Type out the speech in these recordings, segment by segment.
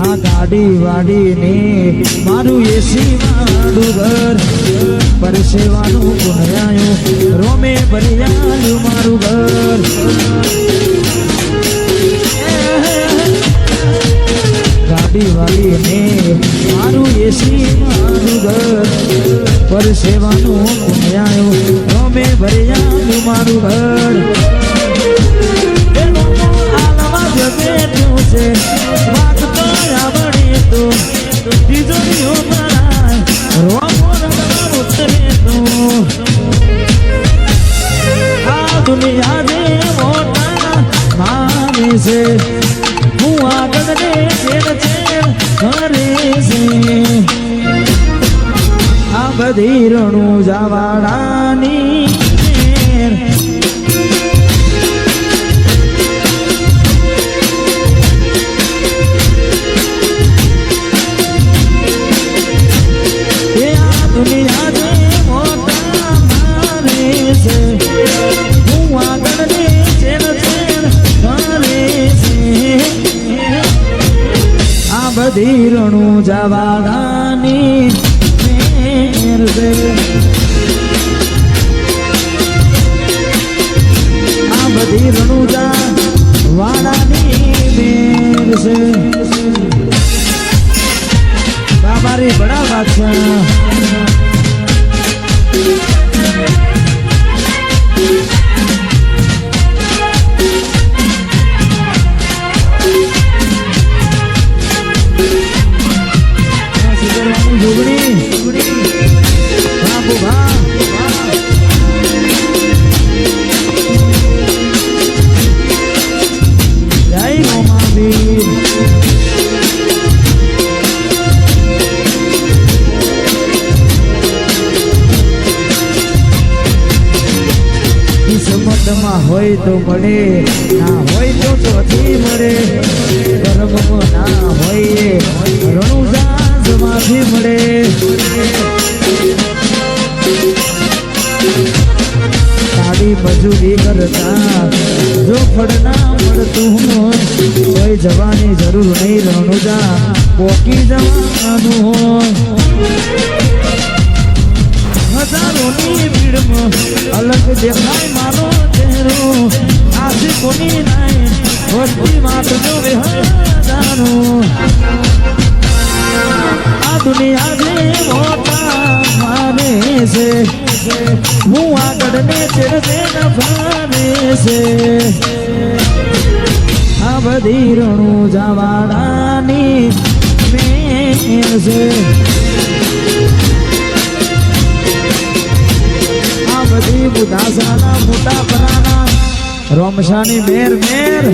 આ ગાડી વાડીને મારું એસી વાળું ઘર પરસેવાનું પુણ્યાયું રોમે ભર્યાયું મારું ઘર ગાડી વાડીને મારું એસી વાળું ઘર પરસેવાનું પુણ્યાયું રોમે ભર્યાયું મારું ઘર બેઠું છે વાત તો આવડે તો તિજોરીઓ મારા રોમો રમવા ઉતરે તો આ દુનિયા જે મોટા માને છે હું આગળ ને ચેર ચેર કરે છે આ બધી રણું જવાડાની દુનિયા જે મોટા મારે છે હું આગળ ને ચેર ચેર કરે છે આ બધી રણું જવાડાની મેર છે આ બધી રણું જવાડાની મેર છે બાબારી બડા બાદશાહ હોય તો મળે ના હોય તો ચોથી મળે કર્મમાં ના હોય રણુજામાંથી મળે તારી મજૂરી કરતા જો ફળ ના મળતું હોય કોઈ જવાની જરૂર નહીં રણુજા પોકી જવાનું હોય હજારોની ભીડમાં અલગ દેખાય મારો ચહેરો આથી કોની નાય વસ્તી વાત જો હજારો આ દુનિયા જે મોટા માને છે હું આગળ ને ચેર ચેર ફરે છે આ બધી રણું જવાડાની મેર છે બધી બુધાસાના મોટા પરાના રોમશાની મેર મેર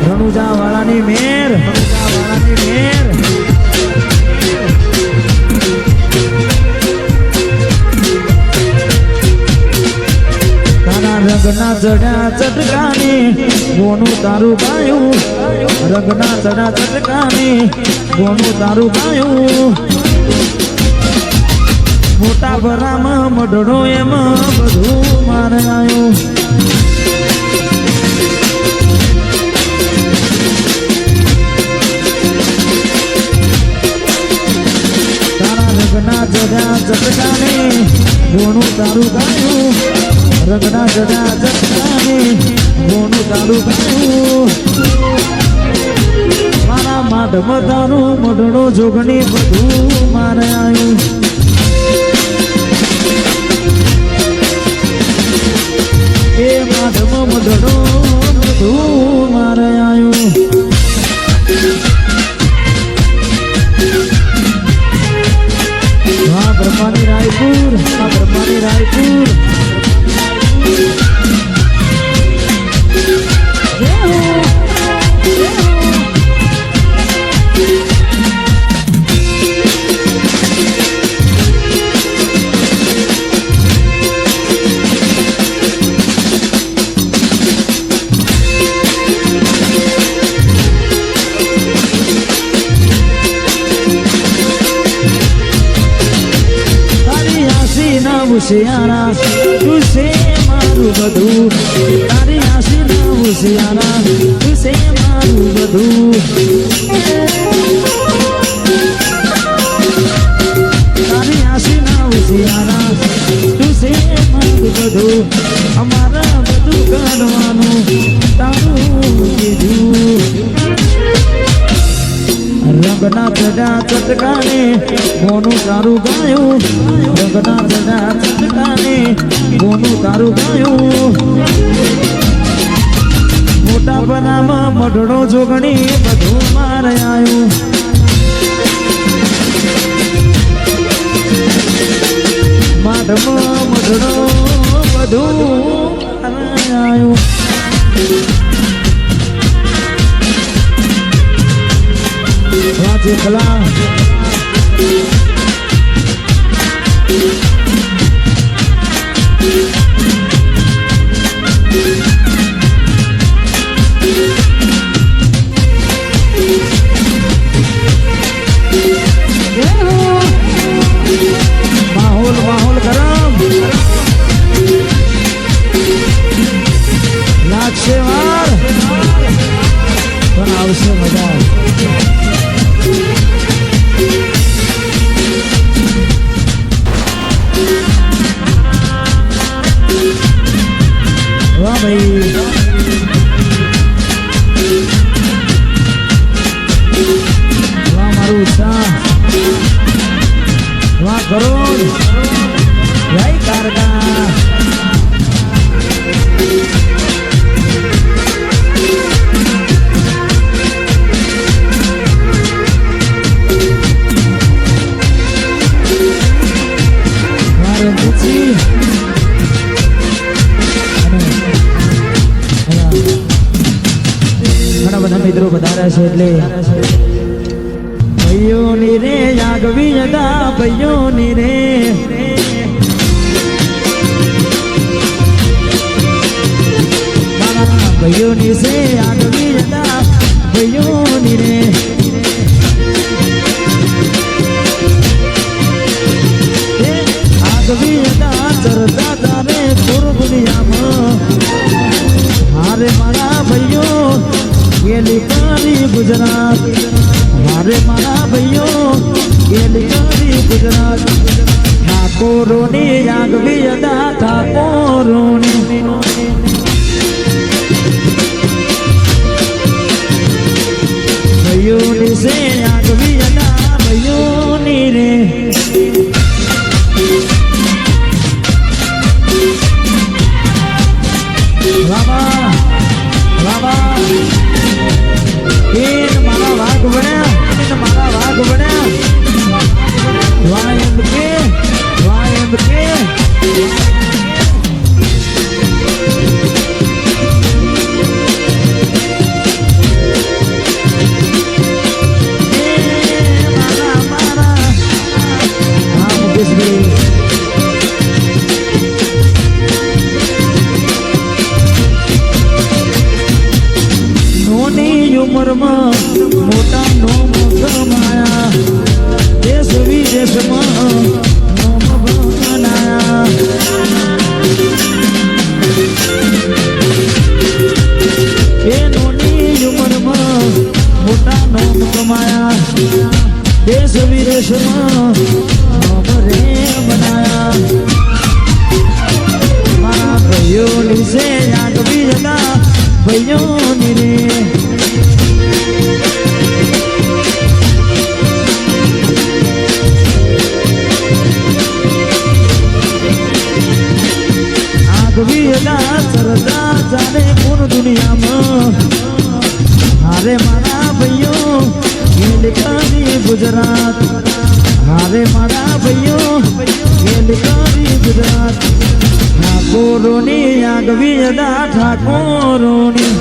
રણુજાવાળાની મેર તારા રંગના ચડ્યા ચટકાની બોનું તારું ગાયું રંગના ચડ્યા ચટકાની બોનું તારું ગાયું મોટા ભરામાં મઢડો એમાં બધું મારે આવ્યું રંગના જડા જટકાને બોનું તારું ગાયું રંગના જડા જટકાને બોનું તારું ગાયું મારા માઢમાં તારું મઢડો જોગણી બધું મારે આવ્યું એ માઢમાં મઢડો બધું મારે આવ્યું બ્રહ્માની રાયપુર બ્રહ્માની રાયપુર ઉશિયારા તું છે મારું બધું તારી આશીના ઉશિયારા તું છે મારું બધું તારી આશીના ઉશિયારા તું છે મારું બધું અમારા બધું કરવાનું તારું કીધું રંગના ચડા ચટકાને મોનું તારું ગાયું રંગના ચડા ચટકાને મોનું તારું ગાયું મોટા બનામાં મઢડો જોગણી બધું મારે આવ્યું માઢમાં મઢડો બધું મારે આવ્યું જેખલા માહોલ ગરમ લાગશે વાર પણ આવશે મજા વાહ ભાઈ વાહ મારું ઉત્સાહ વાહ કરોડ જય કારકા મારે પૂછી ઘણા બધા મિત્રો વધારે છે એટલે ભાઈઓની રે આગવી જતા ભાઈઓની રે ભાઈઓની છે આગવી જતા ભાઈઓની રે આગવી જતા ચરતા તારે પૂર દુનિયામાં હારે મારા ભાઈઓ ગેલી કરી ગુજરાત હારે મારા ભાઈઓ ગેલી કરી ગુજરાત ઠાકોરોની આગવી અદા ઠાકોરોની ભાઈઓની છે આગવી અદા ભાઈઓની રે રામા રામા ઈન મારા વાઘ બન્યા વાયમ કે મારા હા મુકેશભાઈ ઉમરમાં મોટા નોમ કમાયા દેશ વિદેશમાં નોમ બનાયા એ નોની ઉમરમાં મોટા નોમ કમાયા દેશ વિદેશમાં નોમ રે બનાયા મારા ભાઈઓની છે આગવી જતા ભાઈઓની રે સરદા જાને પૂર દુનિયામાં હારે મારા ભાઈઓ ગેલી ગુજરાત હારે મારા ભાઈઓ ગેલી ગુજરાત ઠાકોરોની આગવી અદા ઠાકોરોની